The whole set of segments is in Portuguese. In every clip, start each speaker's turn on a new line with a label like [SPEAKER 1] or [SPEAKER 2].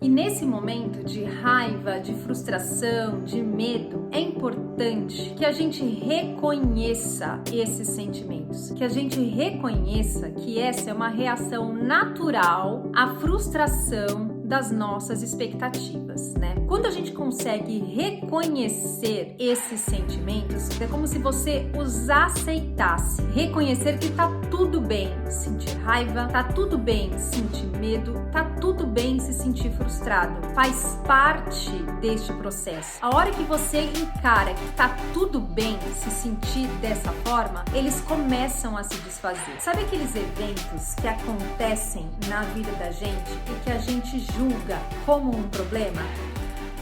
[SPEAKER 1] E nesse momento de raiva, de frustração, de medo, é importante que a gente reconheça esses sentimentos, que a gente reconheça que essa é uma reação natural à frustração das nossas expectativas, né? Quando a gente consegue reconhecer esses sentimentos, é como se você os aceitasse, reconhecer que tá tudo bem sentir raiva, tá tudo bem sentir medo, tá tudo bem se sentir frustrado, faz parte deste processo. A hora que você encara que tá tudo bem se sentir dessa forma, eles começam a se desfazer. Sabe aqueles eventos que acontecem na vida da gente e que a gente julga como um problema?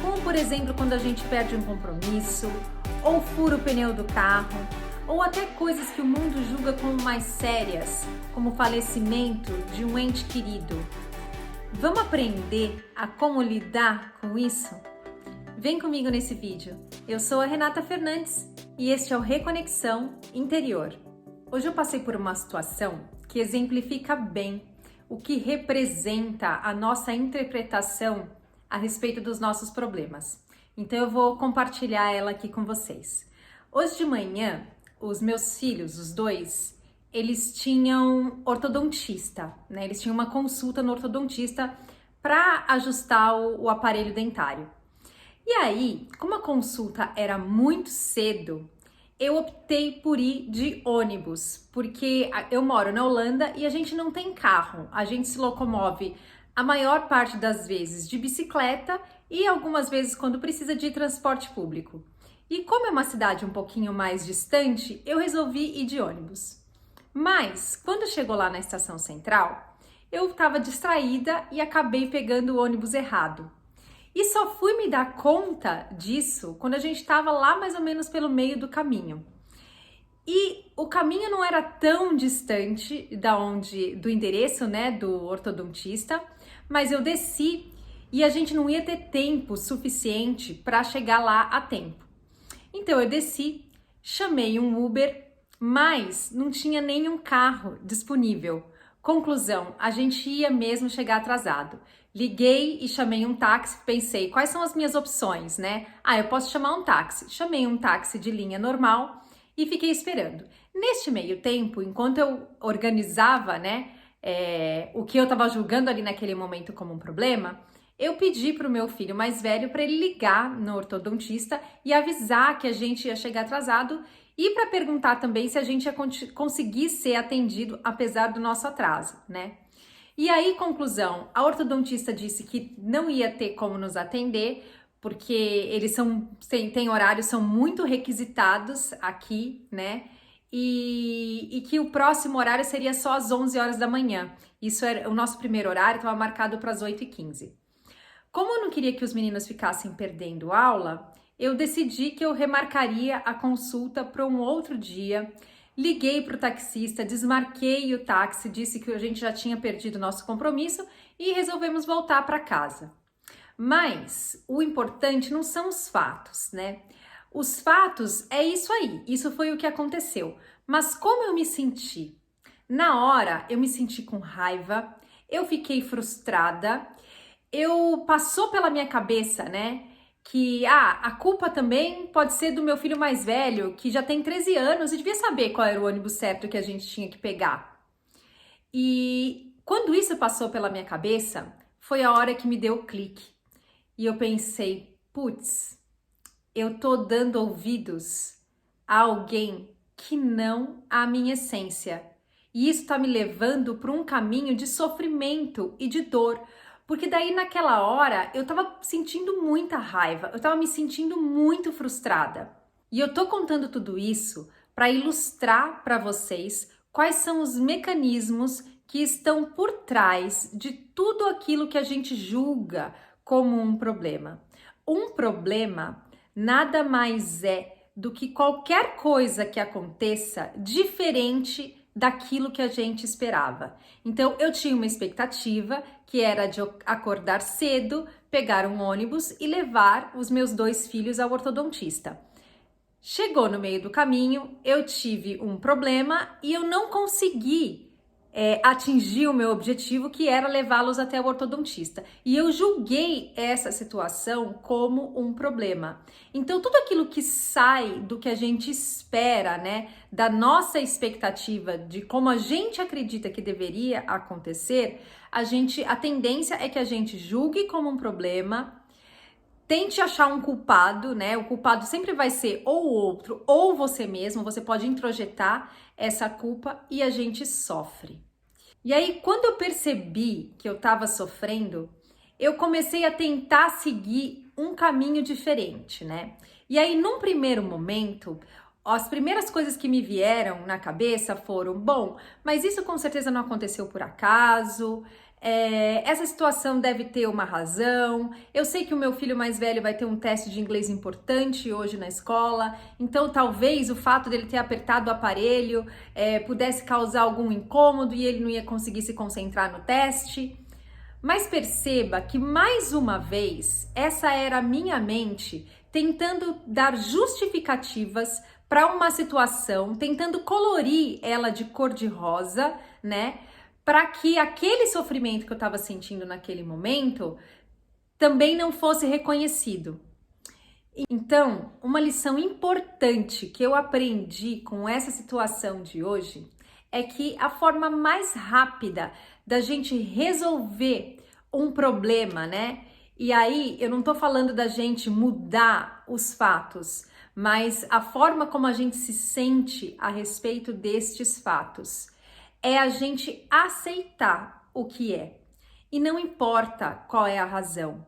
[SPEAKER 1] Como, por exemplo, quando a gente perde um compromisso, ou fura o pneu do carro, ou até coisas que o mundo julga como mais sérias, como o falecimento de um ente querido. Vamos aprender a como lidar com isso? Vem comigo nesse vídeo. Eu sou a Renata Fernandes e este é o Reconexão Interior. Hoje eu passei por uma situação que exemplifica bem o que representa a nossa interpretação a respeito dos nossos problemas. Então eu vou compartilhar ela aqui com vocês. Hoje de manhã, os meus filhos, os dois, eles tinham ortodontista, né? Eles tinham uma consulta no ortodontista para ajustar o aparelho dentário. E aí, como a consulta era muito cedo, eu optei por ir de ônibus, porque eu moro na Holanda e a gente não tem carro, a gente se locomove a maior parte das vezes de bicicleta e algumas vezes quando precisa de transporte público. E como é uma cidade um pouquinho mais distante, eu resolvi ir de ônibus. Mas, quando chegou lá na estação central, eu estava distraída e acabei pegando o ônibus errado. E só fui me dar conta disso quando a gente estava lá mais ou menos pelo meio do caminho. E o caminho não era tão distante do endereço, né, do ortodontista, mas eu desci e a gente não ia ter tempo suficiente para chegar lá a tempo. Então eu desci, chamei um Uber, mas não tinha nenhum carro disponível. Conclusão, a gente ia mesmo chegar atrasado. Liguei e chamei um táxi, pensei, quais são as minhas opções, né? Eu posso chamar um táxi. Chamei um táxi de linha normal e fiquei esperando. Neste meio tempo, enquanto eu organizava, né, o que eu estava julgando ali naquele momento como um problema, eu pedi para o meu filho mais velho para ele ligar no ortodontista e avisar que a gente ia chegar atrasado e para perguntar também se a gente ia conseguir ser atendido apesar do nosso atraso, né? E aí, conclusão, a ortodontista disse que não ia ter como nos atender, porque eles têm horários, são muito requisitados aqui, né? E que o próximo horário seria só às 11 horas da manhã. Isso era o nosso primeiro horário, estava marcado para as 8h15. Como eu não queria que os meninos ficassem perdendo aula, eu decidi que eu remarcaria a consulta para um outro dia. Liguei para o taxista, desmarquei o táxi, disse que a gente já tinha perdido o nosso compromisso e resolvemos voltar para casa. Mas o importante não são os fatos, né? Os fatos é isso aí, isso foi o que aconteceu. Mas como eu me senti? Na hora eu me senti com raiva, eu fiquei frustrada, passou pela minha cabeça, né? Que a culpa também pode ser do meu filho mais velho, que já tem 13 anos e devia saber qual era o ônibus certo que a gente tinha que pegar. E quando isso passou pela minha cabeça, foi a hora que me deu o clique. E eu pensei, putz, eu tô dando ouvidos a alguém que não a minha essência. E isso tá me levando para um caminho de sofrimento e de dor. Porque daí naquela hora eu tava sentindo muita raiva, eu tava me sentindo muito frustrada. E eu tô contando tudo isso para ilustrar para vocês quais são os mecanismos que estão por trás de tudo aquilo que a gente julga como um problema. Um problema nada mais é do que qualquer coisa que aconteça diferente daquilo que a gente esperava. Então, eu tinha uma expectativa que era de acordar cedo, pegar um ônibus e levar os meus dois filhos ao ortodontista. Chegou no meio do caminho, eu tive um problema e eu não consegui atingir o meu objetivo, que era levá-los até o ortodontista. E eu julguei essa situação como um problema. Então, tudo aquilo que sai do que a gente espera, né, da nossa expectativa, de como a gente acredita que deveria acontecer, a tendência é que a gente julgue como um problema, tente achar um culpado, né? O culpado sempre vai ser ou o outro ou você mesmo. Você pode introjetar essa culpa e a gente sofre. E aí, quando eu percebi que eu estava sofrendo, eu comecei a tentar seguir um caminho diferente, né? E aí, num primeiro momento, as primeiras coisas que me vieram na cabeça foram: bom, mas isso com certeza não aconteceu por acaso. Essa situação deve ter uma razão. Eu sei que o meu filho mais velho vai ter um teste de inglês importante hoje na escola, então talvez o fato dele ter apertado o aparelho pudesse causar algum incômodo e ele não ia conseguir se concentrar no teste. Mas perceba que, mais uma vez, essa era a minha mente tentando dar justificativas para uma situação, tentando colorir ela de cor de rosa, né? Para que aquele sofrimento que eu estava sentindo naquele momento também não fosse reconhecido. Então, uma lição importante que eu aprendi com essa situação de hoje é que a forma mais rápida da gente resolver um problema, né? E aí, eu não tô falando da gente mudar os fatos, mas a forma como a gente se sente a respeito destes fatos é a gente aceitar o que é. E não importa qual é a razão.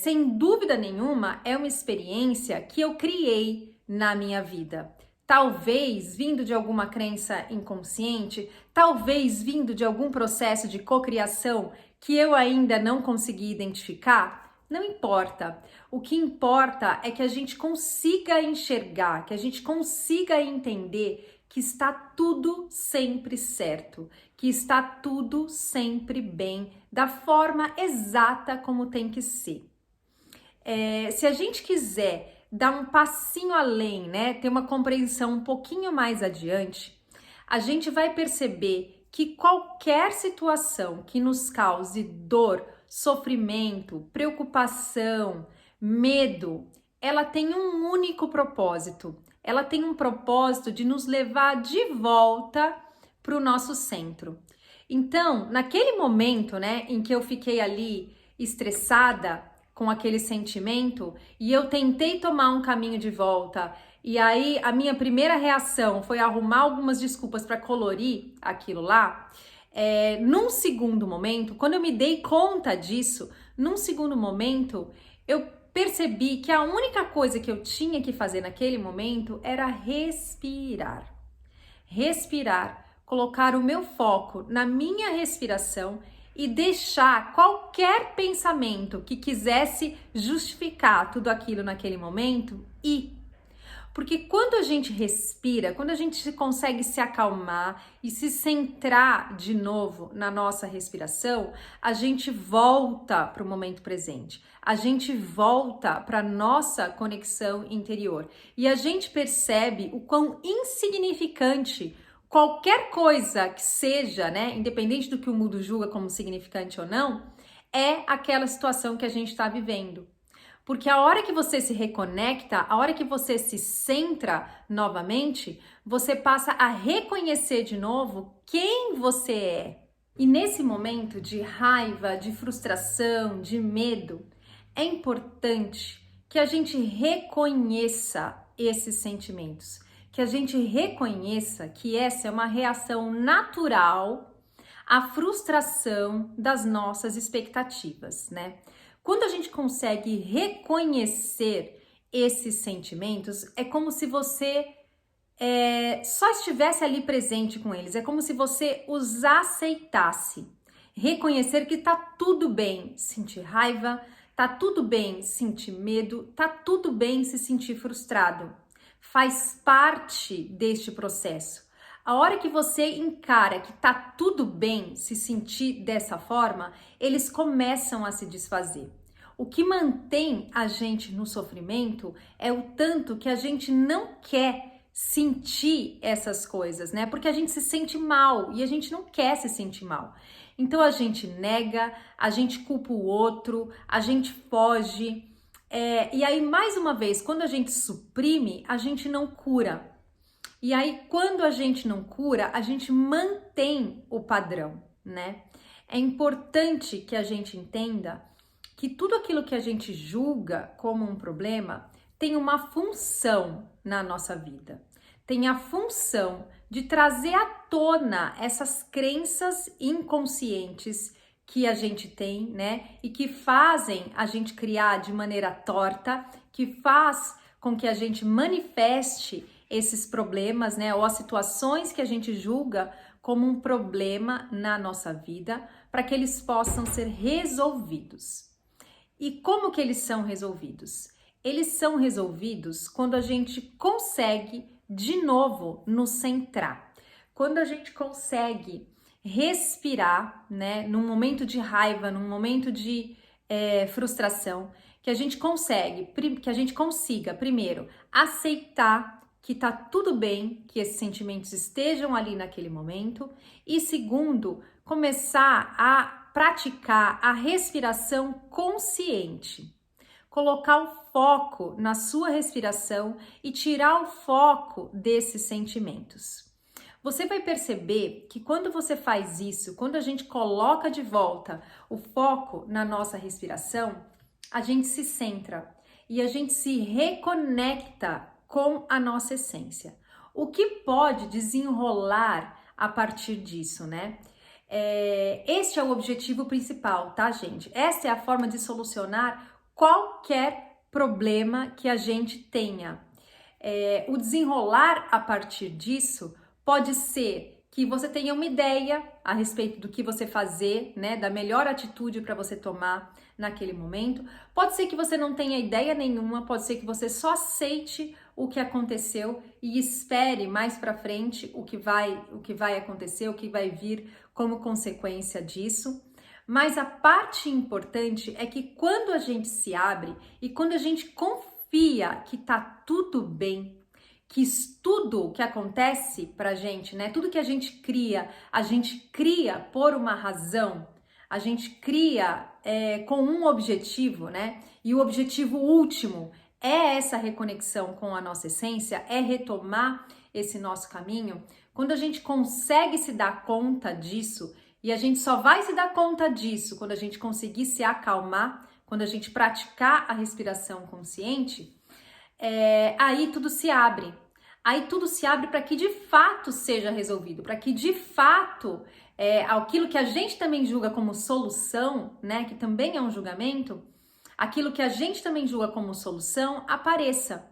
[SPEAKER 1] Sem dúvida nenhuma, é uma experiência que eu criei na minha vida. Talvez vindo de alguma crença inconsciente, talvez vindo de algum processo de cocriação que eu ainda não consegui identificar. Não importa. O que importa é que a gente consiga enxergar, que a gente consiga entender que está tudo sempre certo, que está tudo sempre bem, da forma exata como tem que ser. Se a gente quiser dar um passinho além, né, ter uma compreensão um pouquinho mais adiante, a gente vai perceber que qualquer situação que nos cause dor, sofrimento, preocupação, medo, ela tem um único propósito. Ela tem um propósito de nos levar de volta para o nosso centro. Então, naquele momento, né, em que eu fiquei ali estressada com aquele sentimento e eu tentei tomar um caminho de volta, e aí a minha primeira reação foi arrumar algumas desculpas para colorir aquilo lá. Num segundo momento, quando eu me dei conta disso, num segundo momento, eu percebi que a única coisa que eu tinha que fazer naquele momento era respirar. Respirar, colocar o meu foco na minha respiração e deixar qualquer pensamento que quisesse justificar tudo aquilo naquele momento ir. Porque quando a gente respira, quando a gente consegue se acalmar e se centrar de novo na nossa respiração, a gente volta para o momento presente. A gente volta para a nossa conexão interior. E a gente percebe o quão insignificante qualquer coisa que seja, né, independente do que o mundo julga como significante ou não, é aquela situação que a gente está vivendo. Porque a hora que você se reconecta, a hora que você se centra novamente, você passa a reconhecer de novo quem você é. E nesse momento de raiva, de frustração, de medo, é importante que a gente reconheça esses sentimentos, que a gente reconheça que essa é uma reação natural à frustração das nossas expectativas, né? Quando a gente consegue reconhecer esses sentimentos, é como se você só estivesse ali presente com eles, é como se você os aceitasse. Reconhecer que tá tudo bem sentir raiva, tá tudo bem sentir medo, tá tudo bem se sentir frustrado. Faz parte deste processo. A hora que você encara que tá tudo bem se sentir dessa forma, eles começam a se desfazer. O que mantém a gente no sofrimento é o tanto que a gente não quer sentir essas coisas, né? Porque a gente se sente mal e a gente não quer se sentir mal. Então a gente nega, a gente culpa o outro, a gente foge. E aí, mais uma vez, quando a gente suprime, a gente não cura. E aí, quando a gente não cura, a gente mantém o padrão, né? É importante que a gente entenda que tudo aquilo que a gente julga como um problema tem uma função na nossa vida. Tem a função de trazer à tona essas crenças inconscientes que a gente tem, né? E que fazem a gente criar de maneira torta, que faz com que a gente manifeste esses problemas, né? Ou as situações que a gente julga como um problema na nossa vida, para que eles possam ser resolvidos. E como que eles são resolvidos? Eles são resolvidos quando a gente consegue, de novo, nos centrar. Quando a gente consegue respirar, né? Num momento de raiva, num momento de frustração, que a gente consiga, primeiro, aceitar que tá tudo bem que esses sentimentos estejam ali naquele momento, e segundo, começar a praticar a respiração consciente. Colocar o foco na sua respiração e tirar o foco desses sentimentos. Você vai perceber que quando você faz isso, quando a gente coloca de volta o foco na nossa respiração, a gente se centra e a gente se reconecta com a nossa essência. O que pode desenrolar a partir disso, né? Este é o objetivo principal, tá, gente? Essa é a forma de solucionar qualquer problema que a gente tenha. O desenrolar a partir disso pode ser que você tenha uma ideia a respeito do que você fazer, né, da melhor atitude para você tomar naquele momento. Pode ser que você não tenha ideia nenhuma, pode ser que você só aceite o que aconteceu e espere mais para frente o que vai acontecer, o que vai vir como consequência disso. Mas a parte importante é que quando a gente se abre e quando a gente confia que tá tudo bem, que tudo que acontece pra gente, né? Tudo que a gente cria por uma razão, a gente cria com um objetivo, né? E o objetivo último é essa reconexão com a nossa essência, é retomar esse nosso caminho. Quando a gente consegue se dar conta disso, e a gente só vai se dar conta disso quando a gente conseguir se acalmar, quando a gente praticar a respiração consciente, aí tudo se abre. Aí tudo se abre para que de fato seja resolvido, para que de fato aquilo que a gente também julga como solução, né, que também é um julgamento, aquilo que a gente também julga como solução apareça.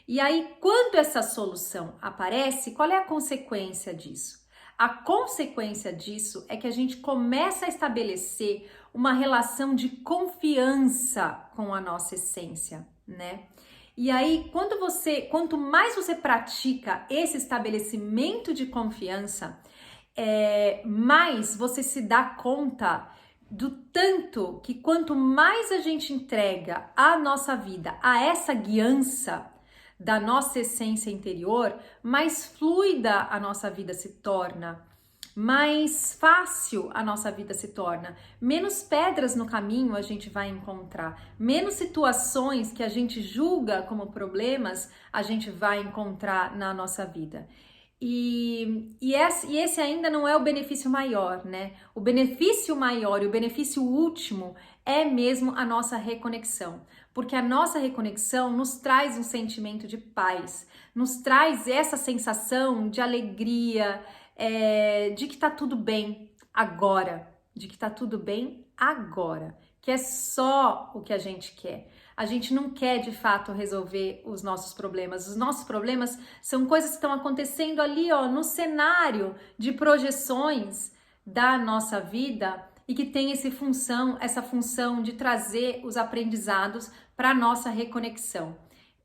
[SPEAKER 1] E aí, quando essa solução aparece, qual é a consequência disso? A consequência disso é que a gente começa a estabelecer uma relação de confiança com a nossa essência, né? E aí, quanto mais você pratica esse estabelecimento de confiança, mais você se dá conta do tanto que quanto mais a gente entrega a nossa vida a essa guiança da nossa essência interior, mais fluida a nossa vida se torna, mais fácil a nossa vida se torna, menos pedras no caminho a gente vai encontrar, menos situações que a gente julga como problemas a gente vai encontrar na nossa vida. E esse ainda não é o benefício maior, né? O benefício maior e o benefício último é mesmo a nossa reconexão, porque a nossa reconexão nos traz um sentimento de paz, nos traz essa sensação de alegria, de que tá tudo bem agora, que é só o que a gente quer. A gente não quer de fato resolver os nossos problemas. Os nossos problemas são coisas que estão acontecendo ali, ó, no cenário de projeções da nossa vida e que tem essa função de trazer os aprendizados para a nossa reconexão.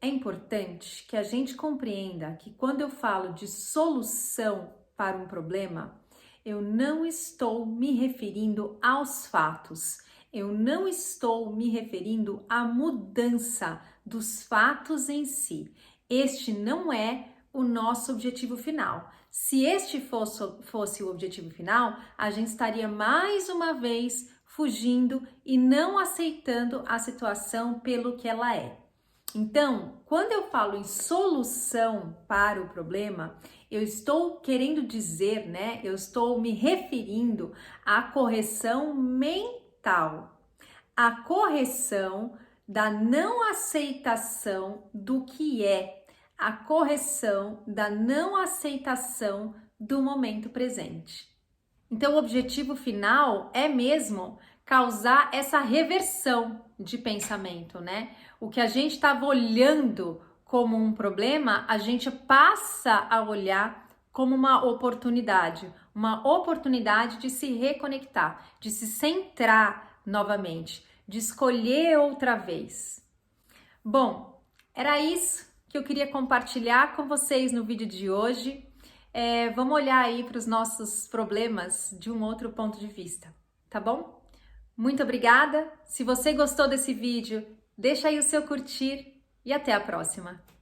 [SPEAKER 1] É importante que a gente compreenda que quando eu falo de solução para um problema, eu não estou me referindo aos fatos. Eu não estou me referindo à mudança dos fatos em si. Este não é o nosso objetivo final. Se este fosse o objetivo final, a gente estaria mais uma vez fugindo e não aceitando a situação pelo que ela é. Então, quando eu falo em solução para o problema, eu estou querendo dizer, né? Eu estou me referindo à correção mental, à correção da não aceitação do que é, a correção da não aceitação do momento presente. Então, o objetivo final é mesmo causar essa reversão de pensamento, né? O que a gente estava olhando como um problema, a gente passa a olhar como uma oportunidade de se reconectar, de se centrar novamente, de escolher outra vez. Bom, era isso que eu queria compartilhar com vocês no vídeo de hoje. Vamos olhar aí para os nossos problemas de um outro ponto de vista, tá bom? Muito obrigada! Se você gostou desse vídeo, deixa aí o seu curtir e até a próxima!